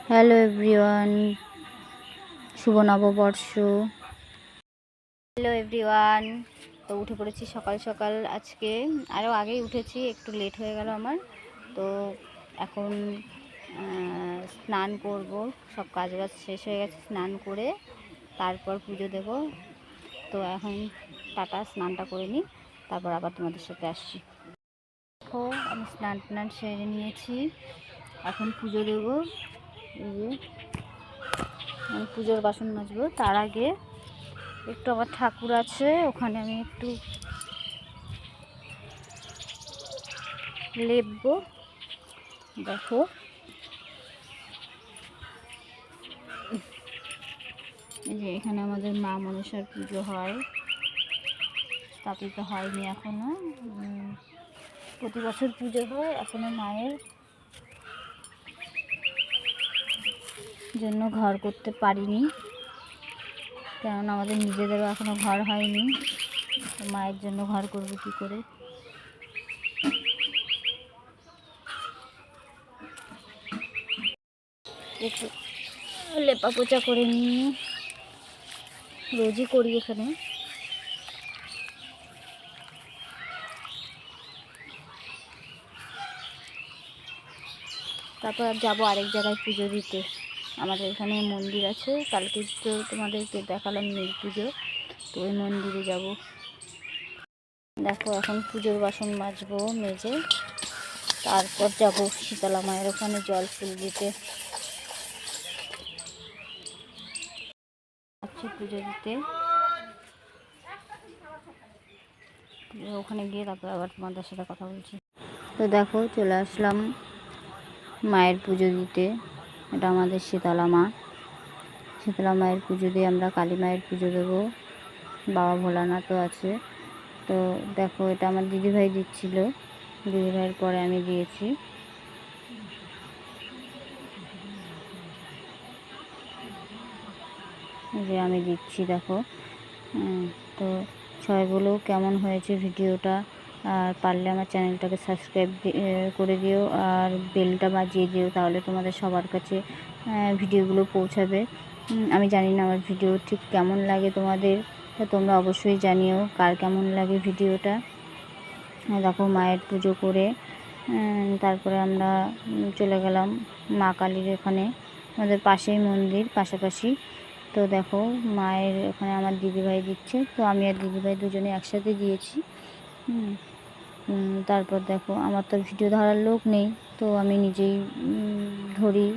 Hello everyone, শুভ নববর্ষ। Hello everyone, তো উঠে পড়েছি সকাল সকাল। আজকে আরও আগেই উঠেছি, একটু লেট হয়ে গেল আমার। তো এখন স্নান করব, সব কাজবাজ শেষ হয়ে গেছে। স্নান করে তারপর পুজো দেব। তো এখন টাটা, স্নানটা করে নিই, তারপর আবার তোমাদের সাথে আসছি। দেখো, আমি স্নান সেরে নিয়েছি, এখন পুজো দেবো। এই যে আমি পুজোর বাসন মাজবো, তার আগে একটু আমার ঠাকুর আছে, ওখানে আমি একটু লেপবো। দেখো, এই যে এখানে আমাদের মা মনসার পুজো হয়, স্থাপিত হয়নি এখনো। প্রতি বছর পুজো হয়, এখনো মায়ের জন্য ঘর করতে পারিনি, কারণ আমাদের নিজেদেরও এখনো ঘর হয়নি। তো মায়ের জন্য ঘর করবো কী করে। একটু লেপা পোচা করে নিয়ে রোজই করি এখানে। তারপর যাবো আরেক জায়গায় পুজো দিতে। আমাদের এখানে মন্দির আছে, কালকে তো তোমাদেরকে দেখালাম নীল পুজো, তো ওই মন্দিরে যাব। দেখো, এখন পুজোর বাসন মাজবো, মেজে তারপর যাব শীতলা মায়ের ওখানে জল ফুল দিতে। যাচ্ছি পুজো দিতে, ওখানে গিয়ে তারপর আবার তোমাদের সাথে কথা বলছি। তো দেখো, চলে আসলাম মায়ের পুজো দিতে। এটা আমাদের শীতলা মা। শীতলা মায়ের পুজো দিয়ে আমরা কালী মায়ের পুজো দেবো। বাবা ভোলানাথও আছে। তো দেখো, এটা আমার দিদিভাই দিচ্ছিল, দিদিভাইয়ের পরে আমি দিয়েছি। যে আমি দিচ্ছি, দেখো। তো সবাই বলো কেমন হয়েছে ভিডিওটা, আর পারলে আমার চ্যানেলটাকে সাবস্ক্রাইব করে দিও, আর বেলটা বাজিয়ে দিও, তাহলে তোমাদের সবার কাছে ভিডিওগুলো পৌঁছাবে। আমি জানি না আমার ভিডিও ঠিক কেমন লাগে তোমাদের, তা তোমরা অবশ্যই জানিও কার কেমন লাগে ভিডিওটা। দেখো, মায়ের পুজো করে তারপরে আমরা চলে গেলাম মা কালীর এখানে, আমাদের পাশেই মন্দির, পাশাপাশি। তো দেখো, মায়ের ওখানে আমার দিদিভাই দিচ্ছে, তো আমি আর দিদিভাই দুজনে একসাথে দিয়েছি। তারপর দেখো, আমার তো ভিডিও ধরার লোক নেই, তো আমি নিজেই ধরি।